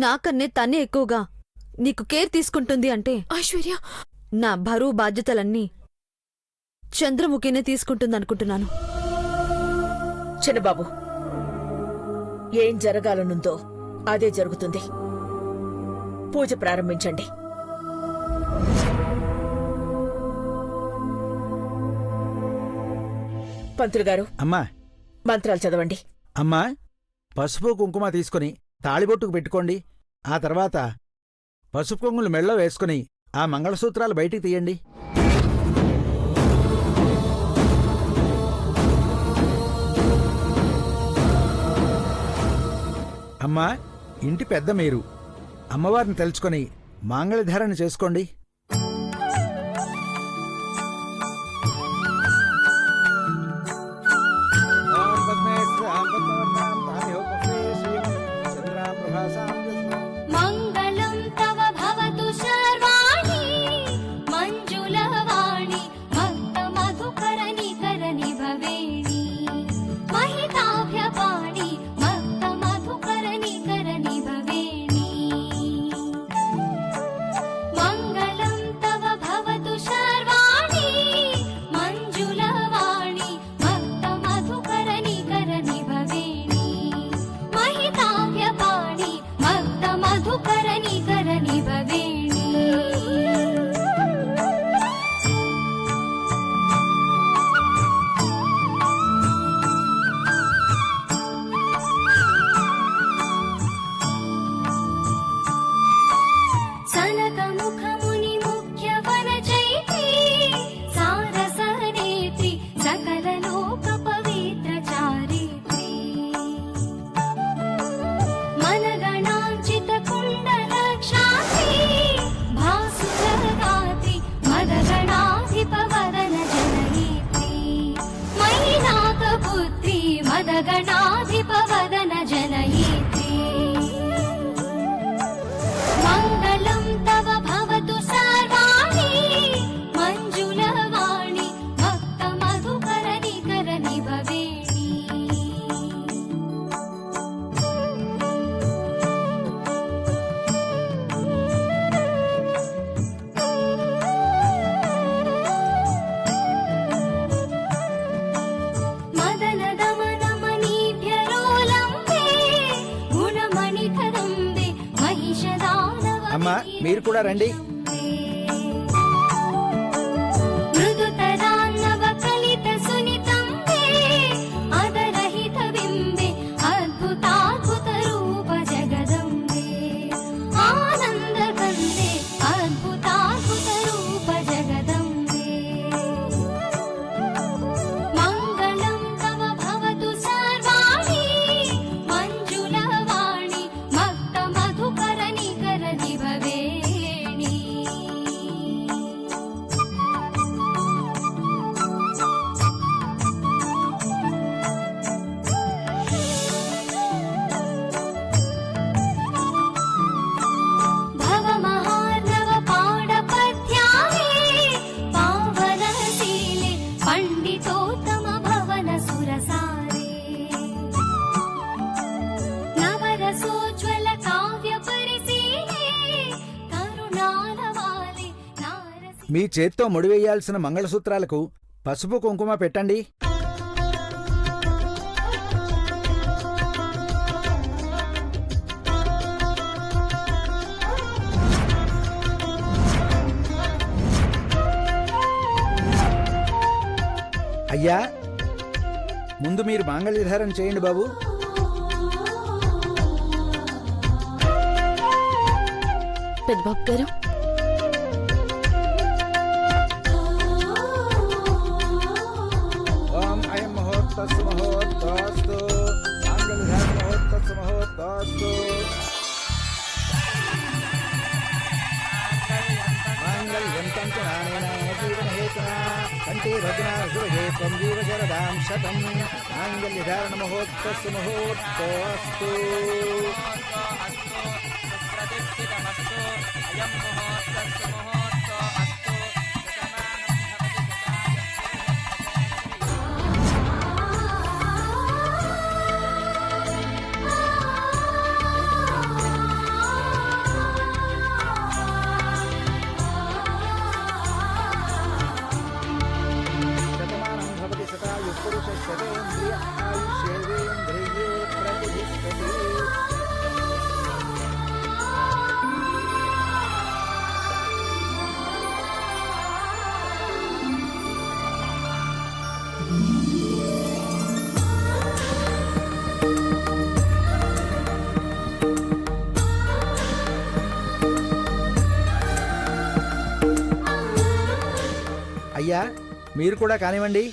నాకన్నే తనే ఎక్కువగా నీకు కేర్ తీసుకుంటుంది అంటే ఐశ్వర్య, నా బరువు బాధ్యతలన్నీ చంద్రముఖినే తీసుకుంటుందనుకుంటున్నాను. చిన్నబాబు, ఏం జరగాలనుందో అదే జరుగుతుంది. పూజ ప్రారంభించండి. పంతులు గారు, అమ్మా మంత్రాలు చదవండి. అమ్మా, పసుపు కుంకుమ తీసుకుని తాళిబొట్టుకు పెట్టుకోండి. ఆ తర్వాత పసుపు కుంకుమలు మెళ్ళో వేసుకుని ఆ మంగళసూత్రాలు బయటికి తీయండి. అమ్మా, ఇంటి పెద్ద మీరు అమ్మవారిని తెలుసుకొని మాంగళ్యధారణ చేసుకోండి. మంగళం తవ భవతు శర్వాణి మంజులవాణి భక్త మధుకరణికరణి భవేణి మహితాభ్యపాణి భక్త మధుకరణికరణి భవేణి. మంగళం తవ భవతు శర్వాణి మంజులవాణి భక్త మధుకరణికరణి భవేణి మహితాభ్యపాణి భక్త మధుకరణికరణి భవేణి. సనకముఖముని ముఖ్యవన చైత్రి సారసనేత్రి సకల లోక పవిత్ర చారిత్రి మనగణాంచిత కుండల క్షాత్రి భాసురగాత్రి మదగణాధిప వదన జనయిత్రి మహినాథ పుత్రి మదగణాధిప వదన జనయిత్రి. మంగళం తవ భవతు సర్వాణి మంజులవాణి భక్త మధుకరణికరణి భవేణి. మదన దమన మణిభ్యరోలంబే గుణమణికరంబే మహిషదానవ అమ్మా, మీరు కూడా రండి. మృదుతరాన్నవ కలిత సునితంబే అదరహిత బింబే అద్భుతాద్భుత రూప జగదంబే ఆనందకందే అద్భుతాద్భుత రూప జగదంబే. మంగళం తవ భవతు సర్వాణి మంజులవాణి భక్త మధుకరణికరణి భవేణి. భవమహార్ణవ పాడపద్యాలే పావనశీలే పండితోత్తమ భవన సురసారే నవరసోజ్వల కావ్య పరిశీలే కరుణాలవాలే నారసి. మీ చేత్తో ముడివేయాల్సిన మంగళసూత్రాలకు పసుపు కుంకుమ పెట్టండి. అయ్యా, ముందు మీరు మాంగళ్యధారణ చేయండి బాబు. పెద్దబాబు గారు, ఓం అయం మహోత్తస్సు మహోత్తస్తు మాంగళ్యధారణ మహోత్తస్సు మహోత్తస్తు. మాంగళ్యం తంతు నానేన జీవనహేతునా కంఠే భద్రా శుభగే త్వం జీవశరదాం శతం. మాంగళ్యధారణ మహోత్తస్సు మహోత్తస్తు. అయ్యా మీరు కూడా కానివ్వండి.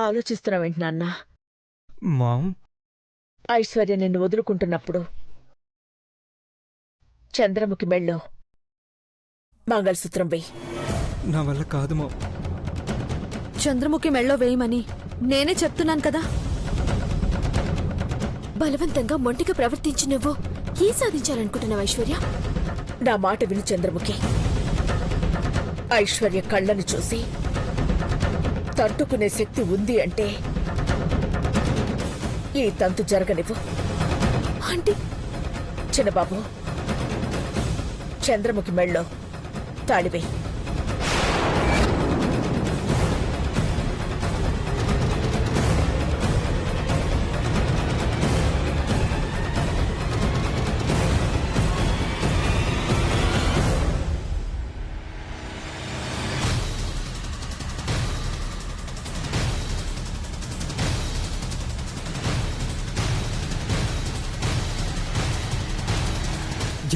ఆలోచిస్తున్నావేంటి నాన్న? మామ్, ఐశ్వర్య నిన్ను వదులుకుంటున్నప్పుడు చంద్రముఖి మెళ్ళో మంగళసూత్రం వెయ్యి. నా వల్ల కాదు మామ్. చంద్రముఖి మెళ్ళో వేయమని నేనే చెప్తున్నాను కదా. బలవంతంగా మొంటిగా ప్రవర్తించి నువ్వు ఏం సాధించాలనుకుంటున్నావు ఐశ్వర్య? నా మాట విను చంద్రముఖి. ఐశ్వర్య కళ్ళను చూసి తట్టుకునే శక్తి ఉంది అంటే ఈ తంతు జరగనివ్వు. ఆంటీ, చిన్నబాబు, చంద్రముఖి మెళ్ళో తాళివేయి.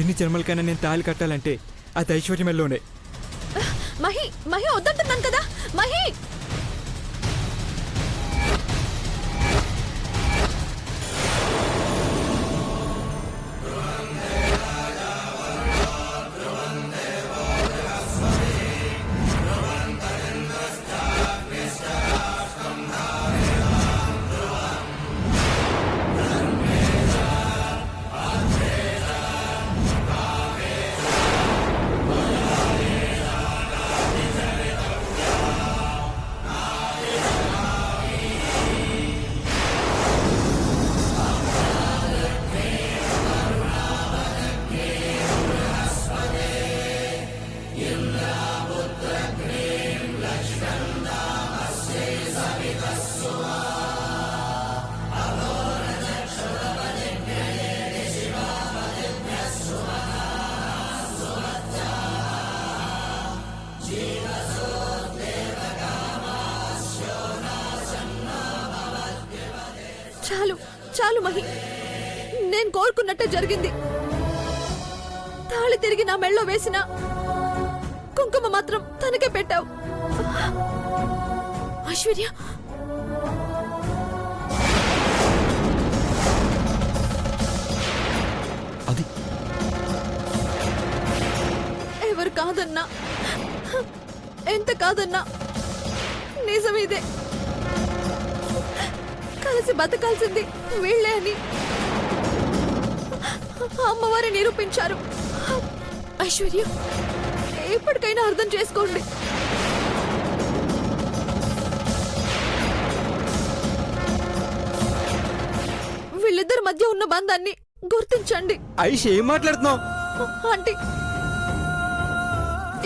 ఎన్ని జన్మలకైనా నేను తాళి కట్టాలంటే అది ఐశ్వర్యమల్లోనే. మహి మహి వద్దంటున్నాను కదా. మహి చాలు చాలు మహి, నేను కోరుకున్నట్టే జరిగింది. తాళి తిరిగి నా మెళ్ళో వేసిన కుంకుమ మాత్రం తనకే పెట్టావు. ఐశ్వర్య, అది ఎవరు కాదన్నా, ఎంత కాదన్నా నిజమిదే. కలిసి బతకాల్సింది వీళ్లే అని అమ్మవారి నిరూపించారు. ఐశ్వర్య, ఎప్పటికైనా అర్థం చేసుకోండి. వీళ్ళిద్దరి మధ్య ఉన్న బంధాన్ని గుర్తించండి. ఐష్, ఏం మాట్లాడుతున్నావు? ఆంటీ,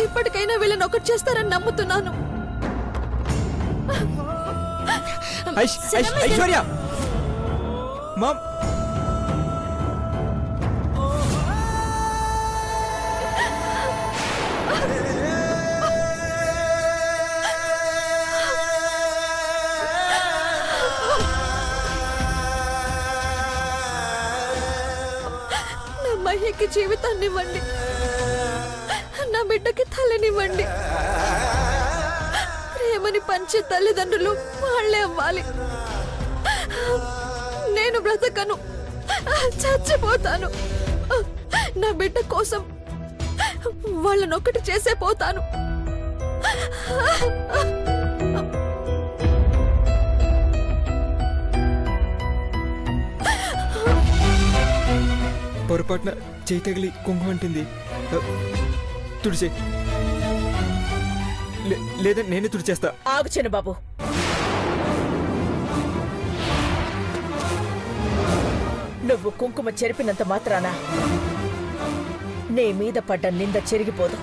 ఇప్పటికైనా వీళ్ళని ఒకటి చేస్తారని నమ్ముతున్నాను. ఐశ్వర్య మామ్ నా మహికి జీవితాన్ని ఇవ్వండి, నా బిడ్డకి తల్లినివ్వండి. ప్రేమని పంచే తల్లిదండ్రులు వాళ్ళే అవ్వాలి. నేను బ్రతకను, చచ్చిపోతాను. నా బిడ్డ కోసం వాళ్ళనొక్కటి చేసే పోతాను. పొరపాటున చేయి తగిలి కుంకుమ అంటుంది. తుడిచే, లేదా నేనే తుడిచేస్తా. ఆగు చిన్నబాబు. నువ్వు కుంకుమ చెరిపినంత మాత్రాన నీ మీద పడ్డ నింద చెరిగిపోదు.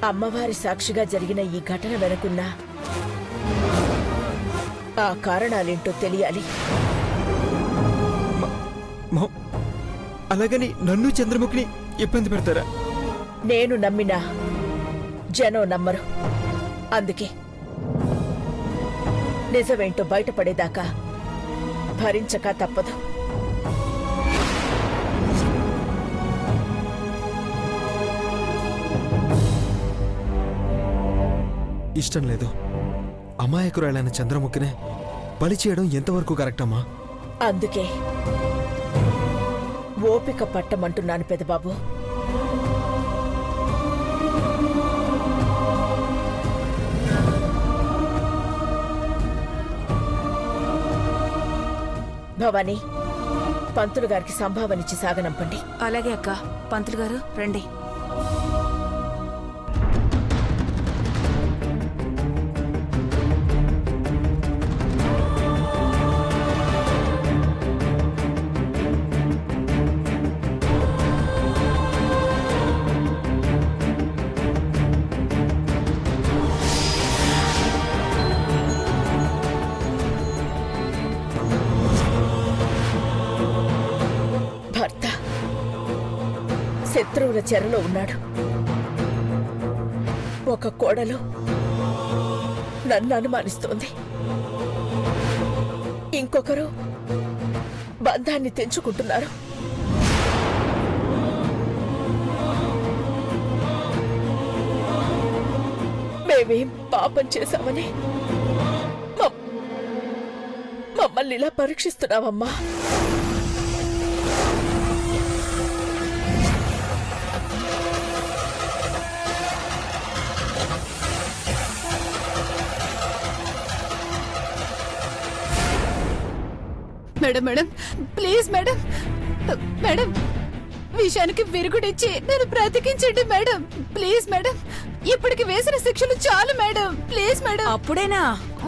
అమ్మవారి సాక్షిగా జరిగిన ఈ ఘటన వెనుకున్న ఆ కారణాలేంటో తెలియాలి. అలాగని నన్ను చంద్రముఖిని ఇబ్బంది పెడతారా? నేను నమ్మినా జనం నమ్మరు. అందుకే నిజమేంటో బయటపడేదాకా భరించక తప్పదు. ఇష్టం లేదు. అమాయకురాలైన చంద్రముఖినే బలి చేయడం ఎంతవరకు కరెక్ట్ అమ్మా? అందుకే ఓపిక పట్టమంటున్నాను పెదబాబు. భవానీ, పంతులు గారికి సంభావనిచ్చి సాగనంపండి. అలాగే అక్క. పంతులు గారు రండి. భర్త శత్రువుల చెరలో ఉన్నాడు. ఒక కోడలు నన్ను అనుమానిస్తోంది. ఇంకొకరు బంధాన్ని తెంచుకుంటున్నారు. మేమేం పాపం చేశామని మమ్మల్ని ఇలా పరీక్షిస్తున్నావమ్మా? Madam madam please madam. Madam విషయానికి విరుగుడిచ్చి నన్ను బ్రతికించండి మేడం. ప్లీజ్ మేడం, ఇప్పటికి వేసిన శిక్షలు చాలు మేడం. Please madam. అప్పుడేనా?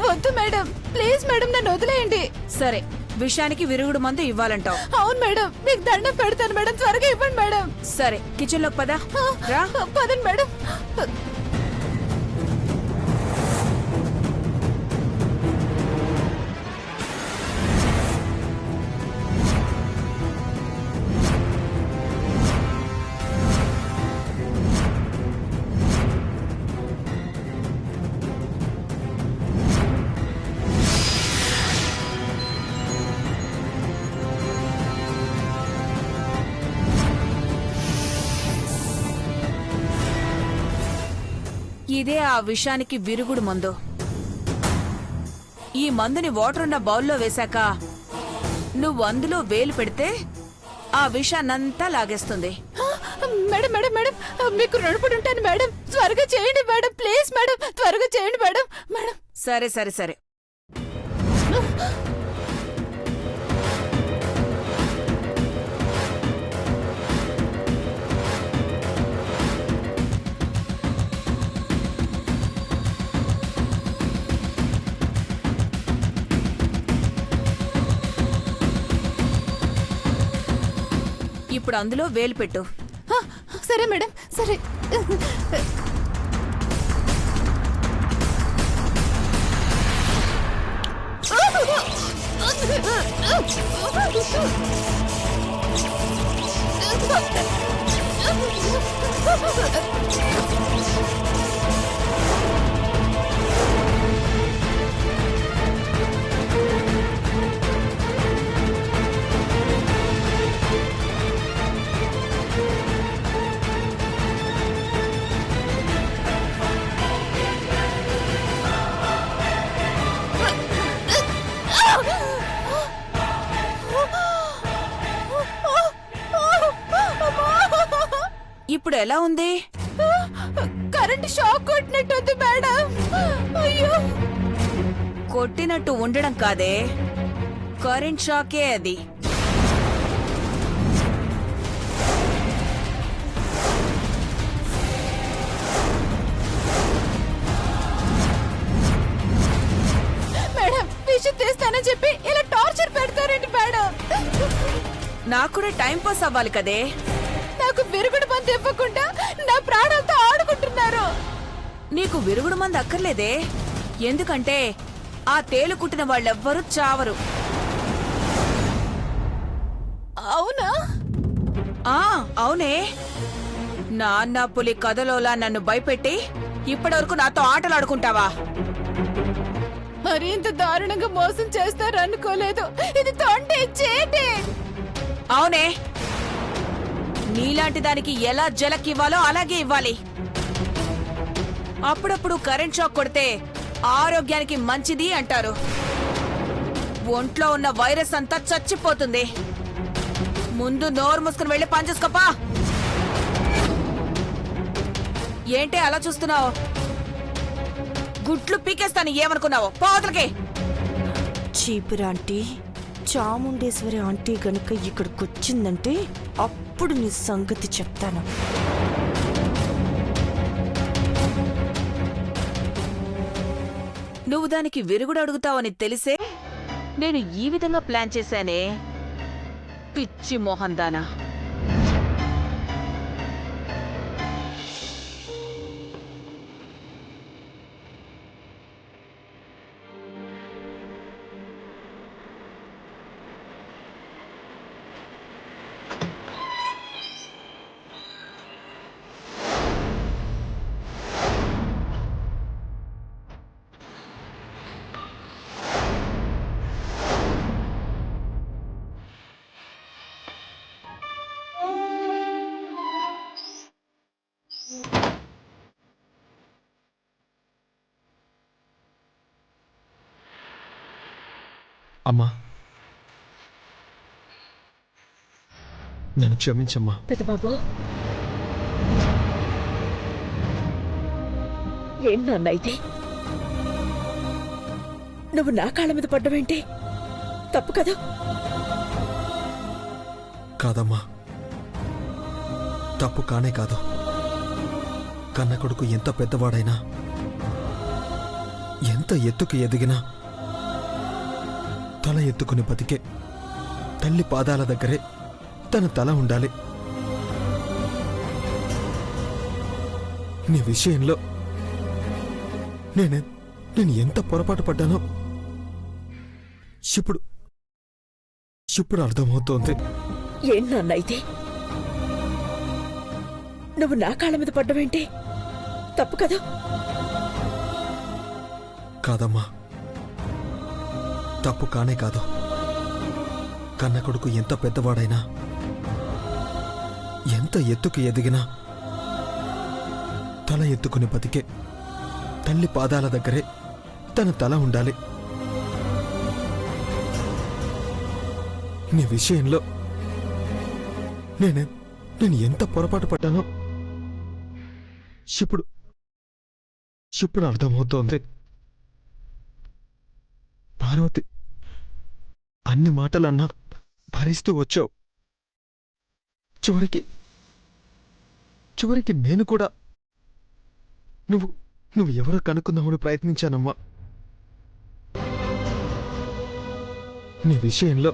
వద్దు మేడం, ప్లీజ్ మేడం, నన్ను వదిలేయండి. సరే, విషయానికి విరుగుడు మందు ఇవ్వాలంటావు? అవును మేడం, మీకు దండం పెడతాను మేడం, త్వరగా ఇవ్వండి మేడం. సరే, కిచెన్ లోకి పద. పదండి మేడం. ఇదే ఆ విషానికి విరుగుడు మందు. ఈ మందుని వాటర్ ఉన్న బౌల్లో వేశాక నువ్వు అందులో వేలు పెడితే ఆ విషాన్నంతా లాగేస్తుంది. మేడం మేడం మేడం, మీకు రుణపడి ఉంటాను మేడం, త్వరగా చేయండి మేడం. ప్లీజ్ మేడం, త్వరగా చేయండి మేడం. మేడం సరే సరే సరే. ఇప్పుడు అందులో వేలు పెట్టు. ఆ, సరే మేడం, సరే. ఇప్పుడు ఎలా ఉంది? కరెంట్ షాక్ కొట్టినట్టుంది మేడం. అయ్యో, కొట్టినట్టు ఉండడం కాదే, కరెంట్ షాకే అది. మేడం విషయం తీస్తానని చెప్పి ఇలా టార్చర్ పెడతారండి మేడం. నాకు కూడా టైం పాస్ అవ్వాలి కదే. నాకు విరుగుడు మంది ఇవ్వకుండా నా ప్రాణాలతో ఆడుకుంటున్నారు. నీకు విరుగుడు మంది అక్కర్లేదే, ఎందుకంటే ఆ తేలు కుట్టిన వాళ్ళెవ్వరూ చావరు. అవునా? ఆ అవునే, నాన్న పులి కథలోలా నన్ను భయపెట్టి ఇప్పటివరకు నాతో ఆటలాడుకుంటావా? మరి ఇంత దారుణంగా మోసం చేస్తారు అనుకోలేదు. ఇది తొంటే చేటే. అవునే, నీలాంటి దానికి ఎలా జలకివ్వాలో అలాగే ఇవ్వాలి. అప్పుడప్పుడు కరెంట్ షాక్ కొడితే ఆరోగ్యానికి మంచిది అంటారు. ఒంట్లో ఉన్న వైరస్ అంతా చచ్చిపోతుంది. ముందు నోరు మూసుకుని వెళ్ళి పనిచేసుకోపా. ఏంటే అలా చూస్తున్నావు? గుడ్లు పీకేస్తాను ఏమనుకున్నావు? పోతలకి. చీపురాంటీ, చాముండేశ్వరి ఆంటీ గనుక ఇక్కడికొచ్చిందంటే అప్పుడు నీ సంగతి చెప్తాను. నువ్వు దానికి విరుగుడు అడుగుతావని తెలిసే నేను ఈ విధంగా ప్లాన్ చేశానే. పిచ్చి మోహన్ దానా. అమ్మా, నన్ను క్షమించమ్మా. పెద్దబాబు, ఏం నాన్న ఇది? నువ్వు నా కాళ్ళ మీద పడ్డవేంటి? తప్పు కదా? కాదమ్మా, తప్పు కానే కాదు. కన్న కొడుకు ఎంత పెద్దవాడైనా, ఎంత ఎత్తుకు ఎదిగినా తల ఎత్తుకుని బతికే తల్లి పాదాల దగ్గరే తన తల ఉండాలి. నీ విషయంలో నేను ఎంత పొరపాటు పడ్డానో ఇప్పుడు అర్థమవుతోంది. ఏం నాన్న ఇది? నువ్వు నా కాళ్ళ మీద పడ్డవేంటి? తప్పు కదా? కాదమ్మా, తప్పు కానే కాదు. కన్న కొడుకు ఎంత పెద్దవాడైనా, ఎంత ఎత్తుకు ఎదిగినా తల ఎత్తుకుని బతికే తల్లి పాదాల దగ్గరే తన తల ఉండాలి. నీ విషయంలో నేను ఎంత పొరపాటు పడ్డానో ఇప్పుడు అర్థమవుతోంది. పార్వతి అన్ని మాటలన్నా భరిస్తూ వచ్చావు. చివరికి నేను కూడా నువ్వు ఎవరో కనుక్కుందామని ప్రయత్నించానమ్మా. నీ విషయంలో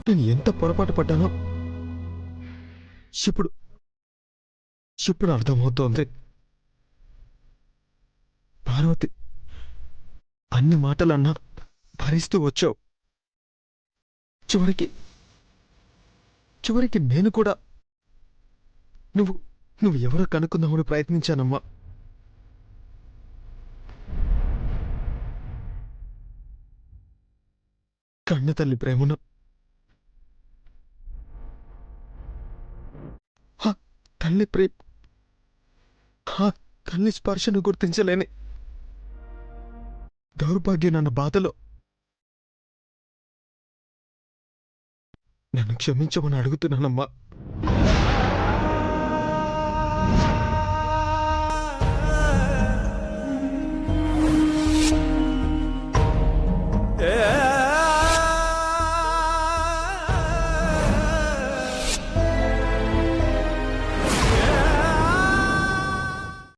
నేను ఎంత పొరపాటు పడ్డానో ఇప్పుడు ఇప్పుడు అర్థమవుతోంది. పార్వతి అన్ని మాటలన్నా భరిస్తూ వచ్చావు. చివరికి నేను కూడా నువ్వు ఎవరో కనుక్కుందామని ప్రయత్నించానమ్మా. కన్న తల్లి ప్రేమను తల్లి స్పర్శను గుర్తించలేని దౌర్భాగ్యం నన్న బాధలో నన్ను క్షమించమని అడుగుతున్నానమ్మా.